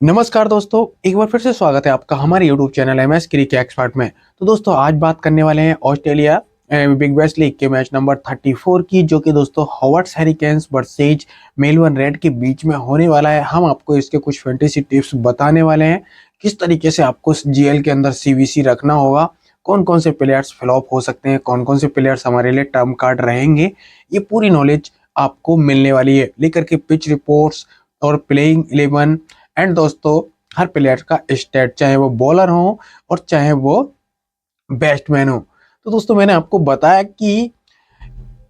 नमस्कार दोस्तों, एक बार फिर से स्वागत है आपका हमारे YouTube channel MS cricket expert में। तो दोस्तों आज बात करने वाले हैं ऑस्ट्रेलिया बिग बैश लीग के मैच नंबर 34 की, जो कि दोस्तों हॉवर्ड्स हैरिकेन्स वर्सेज मेलबर्न रेड के बीच में होने वाला है। हम आपको इसके कुछ फैंटेसी टिप्स बताने वाले हैं, किस तरीके से आपको जीएल के अंदर सीवीसी रखना होगा, कौन कौन से प्लेयर्स फ्लॉप हो सकते हैं, कौन कौन से प्लेयर्स हमारे लिए टर्म कार्ड रहेंगे। ये पूरी नॉलेज आपको मिलने वाली है, लेकर के पिच रिपोर्ट्स और प्लेइंग 11 एंड दोस्तों हर प्लेयर का स्टेट, चाहे वो बॉलर हो और चाहे वो बैट्समैन हो। तो दोस्तों मैंने आपको बताया कि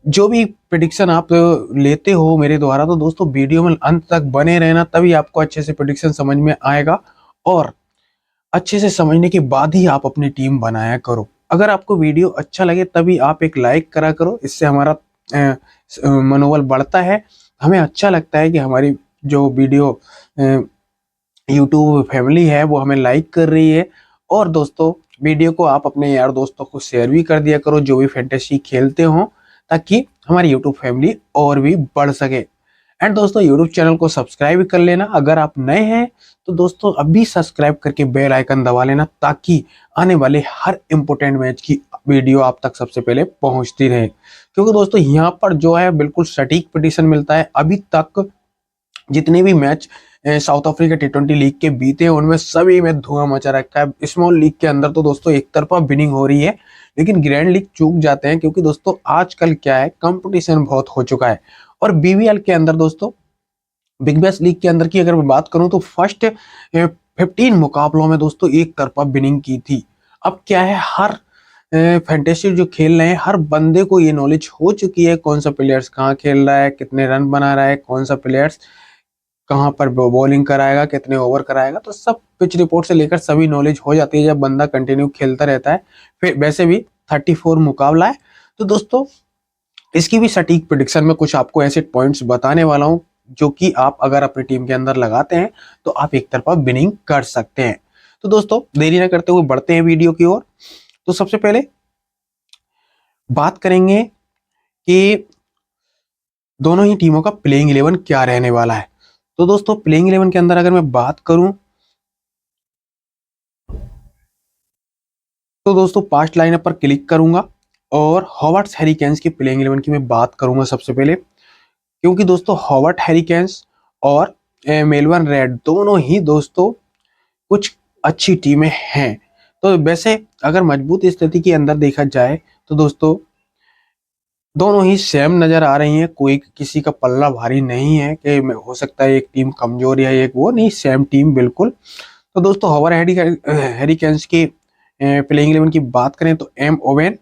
जो भी प्रिडिक्शन आप लेते हो मेरे द्वारा, तो दोस्तों वीडियो में अंत तक बने रहना, तभी आपको अच्छे से प्रिडिक्शन समझ में आएगा और अच्छे से समझने के बाद ही आप अपनी टीम बनाया करो। अगर आपको वीडियो अच्छा लगे तभी आप एक लाइक करा करो, इससे हमारा मनोबल बढ़ता है। हमें अच्छा लगता है कि हमारी जो वीडियो यूट्यूब फैमिली है वो हमें लाइक कर रही है। और दोस्तों वीडियो को आप अपने यार दोस्तों को शेयर भी कर दिया करो जो भी फैंटेसी खेलते हो, ताकि हमारी यूट्यूब फैमिली और भी बढ़ सके। एंड दोस्तों यूट्यूब चैनल को सब्सक्राइब कर लेना अगर आप नए हैं, तो दोस्तों अभी सब्सक्राइब करके बेल आइकन दबा लेना, ताकि आने वाले हर इंपॉर्टेंट मैच की वीडियो आप तक सबसे पहले पहुंचती रहे। क्योंकि दोस्तों यहाँ पर जो है बिल्कुल सटीक प्रेडिक्शन मिलता है। अभी तक जितने भी मैच साउथ अफ्रीका टी20 लीग के बीते हैं उनमें सभी में धुआं मचा रखा है। स्मॉल लीग के अंदर तो दोस्तों एक तरफा विनिंग हो रही है, लेकिन ग्रैंड लीग चूक जाते हैं, क्योंकि दोस्तों आजकल क्या है, कंपटीशन बहुत हो चुका है। और बीवीएल के अंदर दोस्तों बिग बैश लीग के अंदर की अगर मैं बात करूं, तो फर्स्ट 15 मुकाबलों में दोस्तों एक तरफा विनिंग की थी। अब क्या है, हर फैंटेसी जो खेल रहे हैं हर बंदे को ये नॉलेज हो चुकी है, कौन सा प्लेयर्स कहाँ खेल रहा है, कितने रन बना रहा है, कौन सा प्लेयर्स कहाँ पर बॉलिंग कराएगा, कितने ओवर कराएगा। तो सब पिच रिपोर्ट से लेकर सभी नॉलेज हो जाती है जब बंदा कंटिन्यू खेलता रहता है। फिर वैसे भी 34 मुकाबला है, तो दोस्तों इसकी भी सटीक प्रिडिक्शन में कुछ आपको ऐसे पॉइंट्स बताने वाला हूँ, जो कि आप अगर अपनी टीम के अंदर लगाते हैं तो आप एक तरफा विनिंग कर सकते हैं। तो दोस्तों देरी न करते हुए बढ़ते हैं वीडियो की ओर। तो सबसे पहले बात करेंगे कि दोनों ही टीमों का प्लेइंग 11 क्या रहने वाला है। तो दोस्तों प्लेइंग 11 के अंदर अगर मैं बात करूं, तो दोस्तों पास्ट लाइनअप पर क्लिक करूंगा और हॉवर्ड्स हैरिकेन्स की प्लेइंग 11 की मैं बात करूंगा सबसे पहले। क्योंकि दोस्तों हॉवर्ड हैरिकेन्स और मेलबर्न रेड दोनों ही दोस्तों कुछ अच्छी टीमें हैं। तो वैसे अगर मजबूत स्थिति के अंदर देखा जाए, तो दोस्तों दोनों ही सेम नजर आ रही हैं, कोई किसी का पल्ला भारी नहीं है कि हो सकता है एक टीम कमजोर या एक वो, नहीं, सेम टीम बिल्कुल। तो दोस्तों हॉवर्ड हैरिकेन्स की प्लेइंग 11 की बात करें, तो एम ओवेन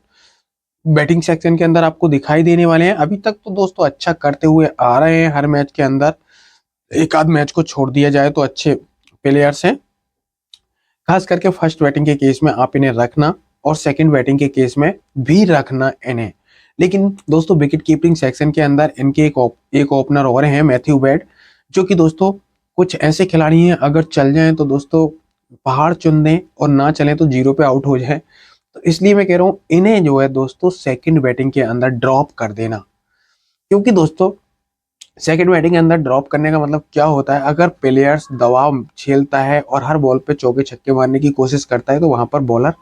बैटिंग सेक्शन के अंदर आपको दिखाई देने वाले हैं। अभी तक तो दोस्तों अच्छा करते हुए आ रहे हैं, हर मैच के अंदर एक आध मैच को छोड़ दिया जाए तो अच्छे प्लेयर्स हैं। खास करके फर्स्ट बैटिंग के केस में आप इन्हें रखना और सेकंड बैटिंग के केस में भी रखना इन्हें। लेकिन दोस्तों विकेट कीपिंग सेक्शन के अंदर इनके एक ओपनर और हैं, मैथ्यू बेड, जो कि दोस्तों कुछ ऐसे खिलाड़ी हैं, अगर चल जाएं तो दोस्तों पहाड़ चुन दें और ना चलें तो जीरो पे आउट हो जाए। तो इसलिए मैं कह रहा हूँ इन्हें जो है दोस्तों सेकंड बैटिंग के अंदर ड्रॉप कर देना। क्योंकि दोस्तों सेकंड बैटिंग के अंदर ड्रॉप करने का मतलब क्या होता है, अगर प्लेयर्स दबाव झेलता है और हर बॉल पे चौके छक्के मारने की कोशिश करता है, तो वहां पर बॉलर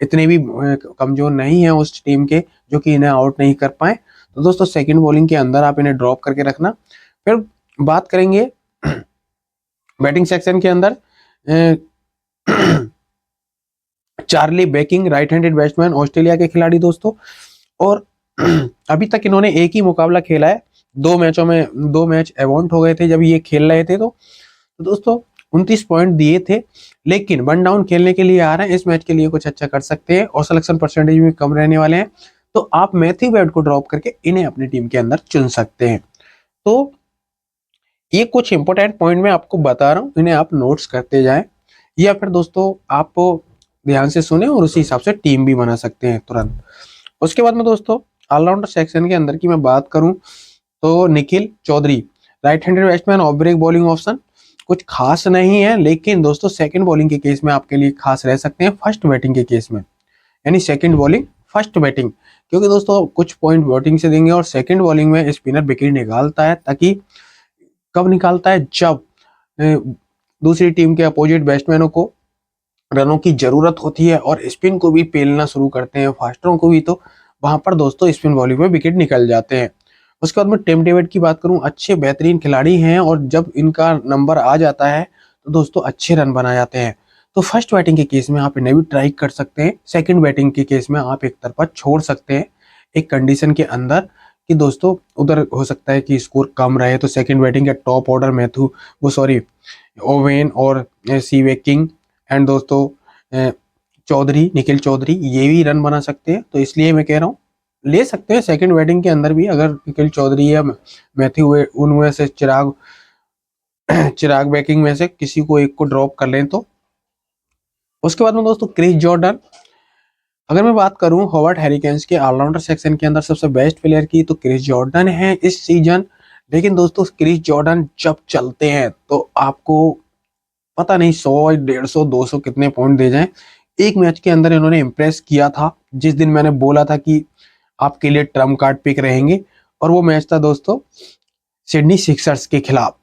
इतने भी कमजोर नहीं है उस टीम के जो कि इन्हें आउट नहीं कर पाए। तो दोस्तों सेकंड बॉलिंग के अंदर आप इन्हें ड्रॉप करके रखना। फिर बात करेंगे बैटिंग सेक्शन के अंदर Charlie baking, right handed batsman, Australia के खिलाड़ी दोस्तों। और अभी तक इन्होंने एक ही मुकाबला खेला है, दो मैचों में दो मैच अवाउंट हो गए थे जब ये खेल रहे थे। तो दोस्तों 29 पॉइंट दिए थे, लेकिन वन डाउन खेलने के लिए आ रहे हैं, इस मैच के लिए कुछ अच्छा कर सकते हैं और सिलेक्शन परसेंटेज भी कम रहने वाले हैं। तो आप मैथ्यू बेड को ड्रॉप करके इन्हें अपनी टीम के अंदर चुन सकते हैं। तो ये कुछ इंपॉर्टेंट पॉइंट मैं आपको बता रहा हूँ, इन्हें आप नोट्स करते जाएं, या फिर दोस्तों आप ध्यान से सुने और उसी हिसाब से टीम भी बना सकते हैं तुरंत। उसके बाद में दोस्तों ऑलराउंडर सेक्शन के अंदर की मैं बात करूं, तो Nikhil Chaudhary, right handed batsman, off break bowling option, कुछ खास नहीं है, लेकिन दोस्तों सेकंड बॉलिंग के केस में आपके लिए खास रह सकते हैं फर्स्ट बैटिंग के केस में, यानी सेकंड बॉलिंग फर्स्ट बैटिंग। क्योंकि दोस्तों कुछ पॉइंट बैटिंग से देंगे और सेकंड बॉलिंग में स्पिनर विकेट निकालता है, ताकि कब निकालता है, जब दूसरी टीम के अपोजिट बैट्समैनों को रनों की जरूरत होती है और स्पिन को भी पेलना शुरू करते हैं फास्टरों को भी, तो वहां पर दोस्तों स्पिन बॉलिंग में विकेट निकल जाते हैं। उसके बाद में टिम डेविड की बात करूं, अच्छे बेहतरीन खिलाड़ी हैं और जब इनका नंबर आ जाता है तो दोस्तों अच्छे रन बना जाते हैं। तो फर्स्ट बैटिंग के केस में आप इन्हें भी ट्राई कर सकते हैं, सेकंड बैटिंग के केस में आप एक तरफा छोड़ सकते हैं एक कंडीशन के अंदर कि दोस्तों उधर हो सकता है कि स्कोर कम रहे, तो सेकंड बैटिंग का टॉप ऑर्डर मैथ्यू वो सॉरी ओवेन और सीवे किंग एंड दोस्तों चौधरी निखिल चौधरी ये भी रन बना सकते हैं। तो इसलिए मैं कह रहा हूँ ले सकते हैं सेकंड बैटिंग के अंदर भी, अगर निखिल चौधरी या मैथ्यू उनमें से चिराग चिराग बैकिंग में से किसी को एक को ड्रॉप कर लें तो। उसके बाद में दोस्तों क्रिस जॉर्डन, अगर मैं बात करूं हॉवर्ड हैरिकेन्स के ऑलराउंडर सेक्शन के अंदर सबसे बेस्ट प्लेयर की, तो क्रिस जॉर्डन है इस सीजन। लेकिन दोस्तों क्रिस जॉर्डन जब चलते हैं तो आपको पता नहीं 100 150 200 कितने पॉइंट दे जाएं। एक मैच के अंदर इन्होंने इंप्रेस किया था जिस दिन मैंने बोला था कि आपके लिए ट्रम्प कार्ड पिक रहेंगे, और वो मैच था दोस्तों सिडनी सिक्सर्स के खिलाफ।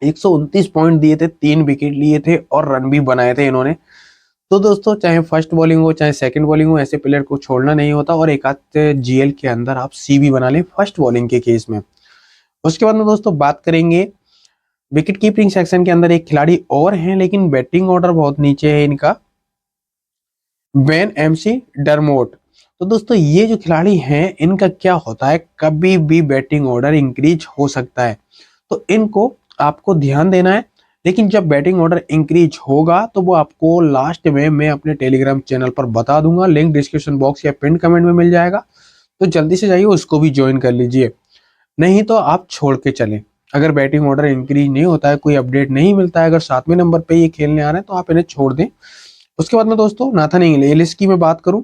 129 पॉइंट दिए थे, 3 विकेट लिए थे और रन भी बनाए थे इन्होंने। तो दोस्तों चाहे फर्स्ट बॉलिंग हो चाहे सेकंड बॉलिंग हो, ऐसे प्लेयर को छोड़ना नहीं होता और एक आध जीएल के अंदर आप सी भी बना लें फर्स्ट बॉलिंग के केस में। उसके बाद में दोस्तों बात करेंगे विकेट कीपिंग सेक्शन के अंदर एक खिलाड़ी और हैं लेकिन बैटिंग ऑर्डर बहुत नीचे है इनका, बेन एमसी डरमोट। तो दोस्तों ये जो खिलाड़ी हैं इनका क्या होता है, कभी भी बैटिंग ऑर्डर इंक्रीज हो सकता है, तो इनको आपको ध्यान देना है। लेकिन जब बैटिंग ऑर्डर इंक्रीज होगा तो वो आपको लास्ट में मैं अपने टेलीग्राम चैनल पर बता दूंगा, लिंक डिस्क्रिप्शन बॉक्स या पिन कमेंट में मिल जाएगा, तो जल्दी से जाइए उसको भी ज्वाइन कर लीजिए। नहीं तो आप छोड़ के चलें, अगर बैटिंग ऑर्डर इंक्रीज नहीं होता है, कोई अपडेट नहीं मिलता है, अगर 7वें नंबर पे ये खेलने आ रहे हैं तो आप इन्हें छोड़ दें। उसके बाद में दोस्तों नाथन इंग्लेस की मैं बात करूं,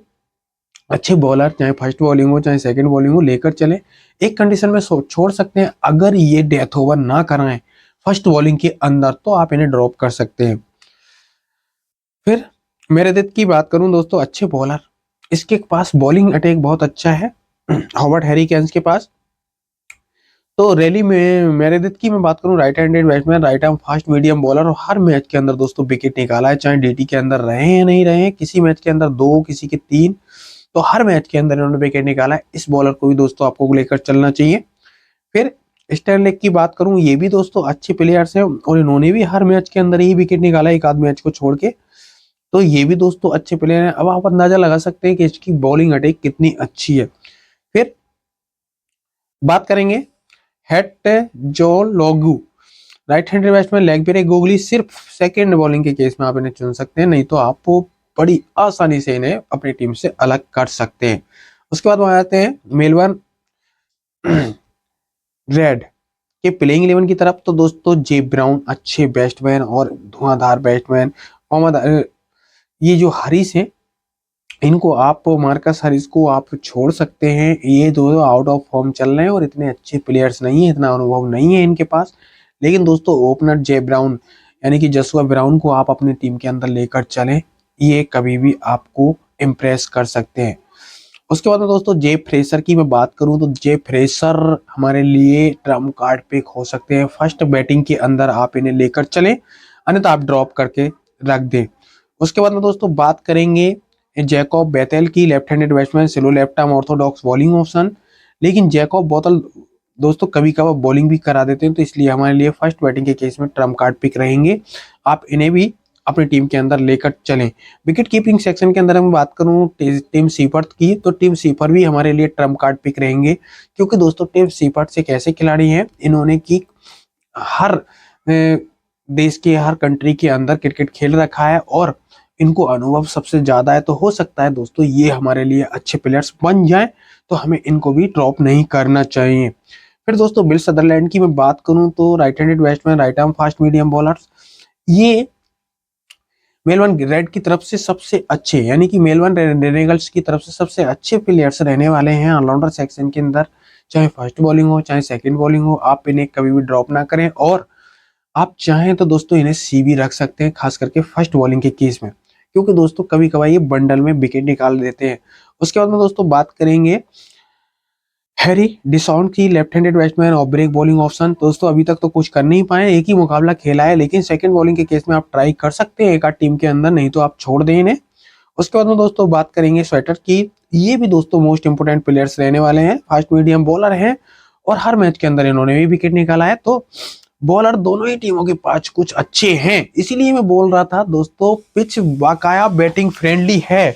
अच्छे बॉलर चाहे फर्स्ट बॉलिंग हो चाहे सेकंड बॉलिंग हो लेकर चले, एक कंडीशन में छोड़ सकते हैं, अगर ये डेथ ओवर ना कराएं फर्स्ट बॉलिंग के अंदर तो आप इन्हें ड्रॉप कर सकते हैं। फिर मेरेदिथ की बात करूं दोस्तों, अच्छे बॉलर, इसके पास बॉलिंग अटैक बहुत अच्छा है हॉवर्ड हैरिकेन्स के पास। तो रैली में मेरेदिथ की मैं बात करूं, right handed batsman, right arm fast medium bowler, और हर मैच के अंदर दोस्तों विकेट निकाला है, चाहे डीटी के अंदर रहे या नहीं रहे, किसी मैच के अंदर 2 किसी के 3, तो हर मैच के अंदर इन्होंने विकेट निकाला है। इस बॉलर को भी दोस्तों आपको लेकर चलना चाहिए। फिर स्टैनलेक की बात करूं, ये भी दोस्तों अच्छे प्लेयर्स हैं और इन्होंने भी हर मैच के अंदर ही विकेट निकाला है, एक आध मैच को छोड़ के, तो ये भी दोस्तों अच्छे प्लेयर हैं। अब आप अंदाजा लगा सकते हैं कि इसकी बॉलिंग अटैक कितनी अच्छी है। फिर बात करेंगे हेट जो लोगू, right handed batsman, leg break googly, सिर्फ सेकंड बॉलिंग के केस में आप इन्हें चुन सकते हैं, नहीं तो आप बड़ी आसानी से इन्हें अपनी टीम से अलग कर सकते हैं। उसके बाद वहां आते हैं मेलबर्न रेड के प्लेइंग 11 की तरफ, तो दोस्तों जे ब्राउन अच्छे बैट्समैन और धुआंधार बैट्समैन, मोहम्मद ये जो हरीस हैं इनको आप, मार्कस हरीस को आप छोड़ सकते हैं, ये दो आउट ऑफ फॉर्म चल रहे हैं और इतने अच्छे प्लेयर्स नहीं है, इतना अनुभव नहीं है इनके पास। लेकिन दोस्तों ओपनर जे ब्राउन यानी कि जसुआ ब्राउन को आप अपनी टीम के अंदर लेकर चलें, ये कभी भी आपको इम्प्रेस कर सकते हैं। उसके बाद में दोस्तों जे फ्रेशर की मैं बात करूं तो जे फ्रेशर हमारे लिए ट्रम्प कार्ड पिक हो सकते हैं, फर्स्ट बैटिंग के अंदर आप इन्हें लेकर चलें, अन्यथा आप ड्रॉप करके रख दें। उसके बाद में दोस्तों बात करेंगे जैकॉब बेतेल की, left handed batsman, slow left arm Orthodox bowling option, लेकिन जैकॉब बोतल दोस्तों कभी कभार बॉलिंग भी करा देते हैं, तो इसलिए हमारे लिए फर्स्ट बैटिंग के केस में ट्रम्प कार्ड पिक रहेंगे, आप इन्हें भी अपनी टीम के अंदर लेकर चलें। विकेट कीपिंग सेक्शन के अंदर हम बात करूं टीम सीपर्ट की, तो टीम सीपर भी हमारे लिए ट्रम्प कार्ड पिक रहेंगे, क्योंकि दोस्तों टीम सीपर्ट एक ऐसे खिलाड़ी हैं, इन्होंने की हर देश के हर कंट्री के अंदर क्रिकेट खेल रखा है और इनको अनुभव सबसे ज्यादा है, तो हो सकता है दोस्तों ये हमारे लिए अच्छे प्लेयर्स बन जाएं, तो हमें इनको भी ड्रॉप नहीं करना चाहिए। फिर दोस्तों बिल सदरलैंड की मैं बात करूं तो right handed batsman, right arm fast medium bowlers, ये मेलबर्न रेड की तरफ से सबसे अच्छे यानी कि मेलबर्न रेनेगल्स की तरफ से सबसे अच्छे प्लेयर्स रहने वाले हैं ऑलराउंडर सेक्शन के अंदर, चाहे फर्स्ट बॉलिंग हो चाहे सेकंड बॉलिंग हो, आप इन्हें कभी भी ड्रॉप ना करें, और आप चाहें तो दोस्तों इन्हें सी भी रख सकते हैं, खास करके फर्स्ट बॉलिंग के केस में, क्योंकि दोस्तों कभी कभार ये बंडल में विकेट निकाल देते हैं। उसके बाद में दोस्तों बात करेंगे हैरी डिसॉन्ट की लेफ्ट हैंडेड बैट्समैन और ब्रेक बॉलिंग ऑप्शन। दोस्तों अभी तक तो कुछ कर नहीं पाए, एक ही मुकाबला खेला है, लेकिन सेकंड बॉलिंग के केस में आप ट्राई कर सकते हैं एक आध टीम के अंदर, नहीं तो आप छोड़ दें इन्हें। उसके बाद में दोस्तों बात करेंगे स्वेटर की। ये भी दोस्तों मोस्ट इंपोर्टेंट प्लेयर्स रहने वाले हैं, फास्ट मीडियम बॉलर हैं और हर मैच के अंदर इन्होंने भी विकेट निकाला है। तो बॉलर दोनों ही टीमों के पास कुछ अच्छे हैं, इसीलिए मैं बोल रहा था दोस्तों पिच बाकाया बैटिंग फ्रेंडली है।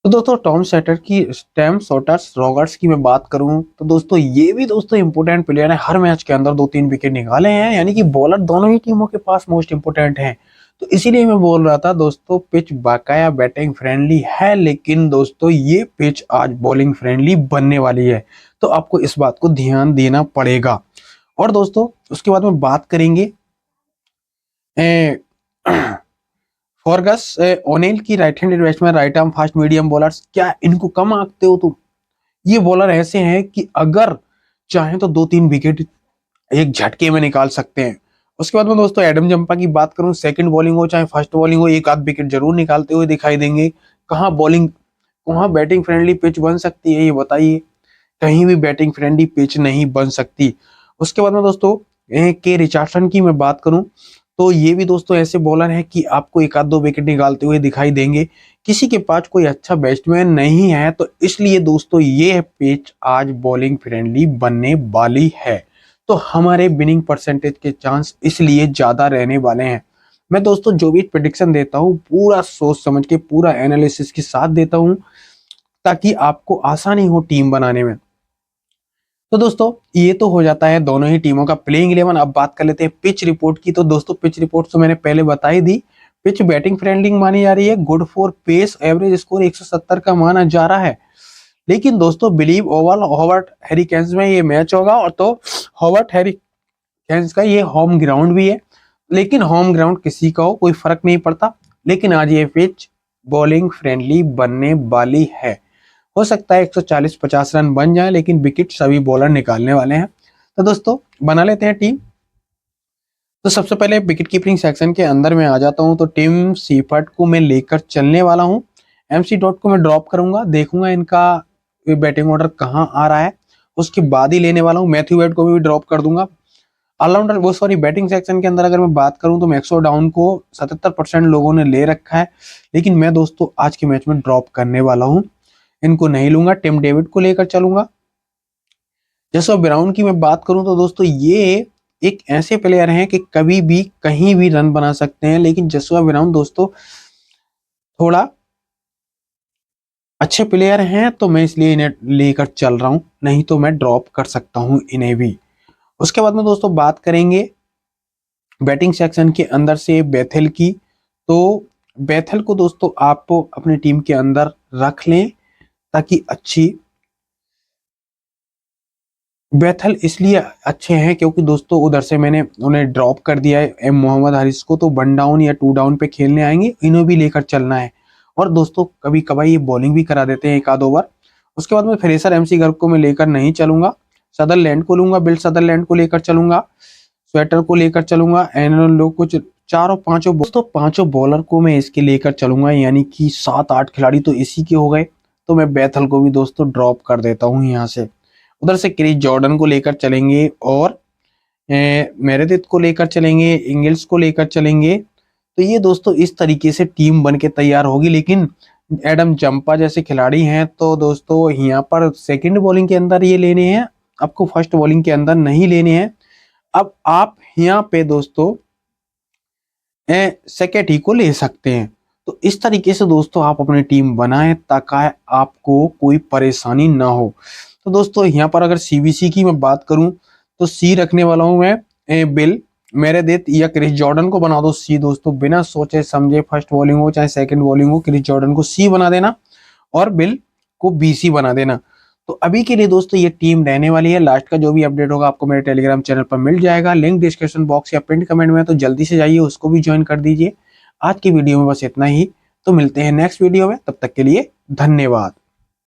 तो दोस्तों टॉम सेटर की स्टेम सोटर्स रॉगर्स की मैं बात करूं तो दोस्तों ये भी दोस्तों इंपोर्टेंट प्लेयर है, हर मैच के अंदर 2-3 विकेट निकाले हैं, यानी कि बॉलर दोनों ही टीमों के पास मोस्ट इंपोर्टेंट हैं। तो इसीलिए मैं बोल रहा था दोस्तों पिच बाकाया बैटिंग फ्रेंडली है, लेकिन दोस्तों ये पिच आज बॉलिंग फ्रेंडली बनने वाली है, तो आपको इस बात को ध्यान देना पड़ेगा। और दोस्तों उसके बाद में बात करेंगे फॉर्गस ओनेल की right handed batsman, right arm fast medium bowlers, क्या इनको कम आंकते हो तुम? ये बॉलर ऐसे हैं कि अगर चाहे तो 2-3 विकेट एक झटके में निकाल सकते हैं। उसके बाद में दोस्तों एडम जंपा की बात करूं, सेकंड बॉलिंग हो चाहे फर्स्ट बॉलिंग हो, एक आध विकेट जरूर निकालते हुए दिखाई देंगे। कहाँ बैटिंग फ्रेंडली पिच बन सकती है ये बताइए? कहीं भी बैटिंग फ्रेंडली पिच नहीं बन सकती। उसके बाद में दोस्तों के रिचर्डसन की मैं बात करूं तो ये भी दोस्तों ऐसे बॉलर हैं कि आपको एक आध दो विकेट निकालते हुए दिखाई देंगे। किसी के पास कोई अच्छा बैट्समैन नहीं है, तो इसलिए दोस्तों ये पिच आज बॉलिंग फ्रेंडली बनने वाली है, तो हमारे विनिंग परसेंटेज के चांस इसलिए ज्यादा रहने वाले हैं। मैं दोस्तों जो भी प्रेडिक्शन देता हूँ पूरा सोच समझ के पूरा एनालिसिस के साथ देता हूँ, ताकि आपको आसानी हो टीम बनाने में। तो दोस्तों ये तो हो जाता है दोनों ही टीमों का प्लेइंग 11। अब बात कर लेते हैं पिच रिपोर्ट की। तो दोस्तों पिच रिपोर्ट तो मैंने पहले बता ही दी। पिच बैटिंग फ्रेंडली मानी जा रही है, good for pace, average score 170 का माना जा रहा है। लेकिन दोस्तों बिलीव ओवल हॉवर्ड हैरिकेन्स में ये मैच होगा, और तो हॉवर्ड हैरिकेन्स का ये होम ग्राउंड भी है, लेकिन होम ग्राउंड किसी का हो कोई फर्क नहीं पड़ता। लेकिन आज ये पिच बॉलिंग फ्रेंडली बनने वाली है। हो सकता है 140-50 रन बन जाए, लेकिन विकेट सभी बॉलर निकालने वाले हैं। तो दोस्तों बना लेते हैं टीम। तो सबसे पहले विकेट कीपिंग सेक्शन के अंदर मैं आ जाता हूं, तो टिम सीफर्ट को मैं लेकर चलने वाला हूं। MC डॉट को मैं ड्रॉप करूंगा, देखूंगा इनका बैटिंग ऑर्डर कहां आ रहा है, उसके बाद ही लेने वाला हूं। मैथ्यू वेड को भी ड्रॉप कर दूंगा। ऑलराउंडर वो सॉरी बैटिंग सेक्शन के अंदर अगर मैं बात करूं तो मैक्सो डाउन को 77% लोगों ने ले रखा है, लेकिन मैं दोस्तों आज के मैच में ड्रॉप करने वाला हूं, इनको नहीं लूंगा। टिम डेविड को लेकर चलूंगा। जसवा ब्राउन की मैं बात करूं तो दोस्तों ये एक ऐसे प्लेयर हैं कि कभी भी कहीं भी रन बना सकते हैं, लेकिन जसवा ब्राउन दोस्तों थोड़ा अच्छे प्लेयर हैं, तो मैं इसलिए इन्हें लेकर चल रहा हूं, नहीं तो मैं ड्रॉप कर सकता हूं इन्हें भी। उसके बाद में दोस्तों बात करेंगे बैटिंग सेक्शन के अंदर से बेथेल की। तो बेथेल को दोस्तों आप अपनी टीम के अंदर रख लें, ताकि अच्छी बेथल इसलिए अच्छे हैं क्योंकि दोस्तों उधर से मैंने उन्हें ड्रॉप कर दिया है एम मोहम्मद हारिस को, तो 1 डाउन या 2 डाउन पे खेलने आएंगे, इन्हें भी लेकर चलना है। और दोस्तों कभी कभार ये बॉलिंग भी करा देते हैं एक आध ओवर। उसके बाद में फ्रेसर MC गर्ग को मैं लेकर नहीं चलूंगा, सदरलैंड को लूंगा, बिल सदरलैंड को लेकर चलूंगा, स्वेटर को लेकर चलूंगा, एनन लोग कुछ चारों पांचों दोस्तों पांचों बॉलर को मैं इसके लेकर चलूंगा, यानी कि 7-8 खिलाड़ी तो इसी के हो गए। तो मैं बेथल को भी दोस्तों ड्रॉप कर देता हूँ यहाँ से। उधर से क्रिस जॉर्डन को लेकर चलेंगे और मेरेदिथ को लेकर चलेंगे, इंगिल्स को लेकर चलेंगे। तो ये दोस्तों इस तरीके से टीम बन के तैयार होगी। लेकिन एडम जंपा जैसे खिलाड़ी हैं, तो दोस्तों यहाँ पर सेकंड बॉलिंग के अंदर ये लेने हैं, आपको फर्स्ट बॉलिंग के अंदर नहीं लेने हैं। अब आप यहाँ पे दोस्तों सेकेटी को ले सकते हैं। तो इस तरीके से दोस्तों आप अपनी टीम बनाएं, ताकि आपको कोई परेशानी ना हो। तो दोस्तों यहाँ पर अगर CBC की मैं बात करूं तो C रखने वाला हूं मैं बिल मेरेदिथ या क्रिस जॉर्डन को बना दो C दोस्तों, बिना सोचे समझे, फर्स्ट बॉलिंग हो चाहे सेकंड बॉलिंग हो, क्रिस जॉर्डन को C बना देना और बिल को BC बना देना। तो अभी के लिए दोस्तों ये टीम रहने वाली है। लास्ट का जो भी अपडेट होगा आपको मेरे टेलीग्राम चैनल पर मिल जाएगा, लिंक डिस्क्रिप्शन बॉक्स या पिन कमेंट में, तो जल्दी से जाइए उसको भी ज्वाइन कर दीजिए। आज की वीडियो में बस इतना ही, तो मिलते हैं नेक्स्ट वीडियो में, तब तक के लिए धन्यवाद।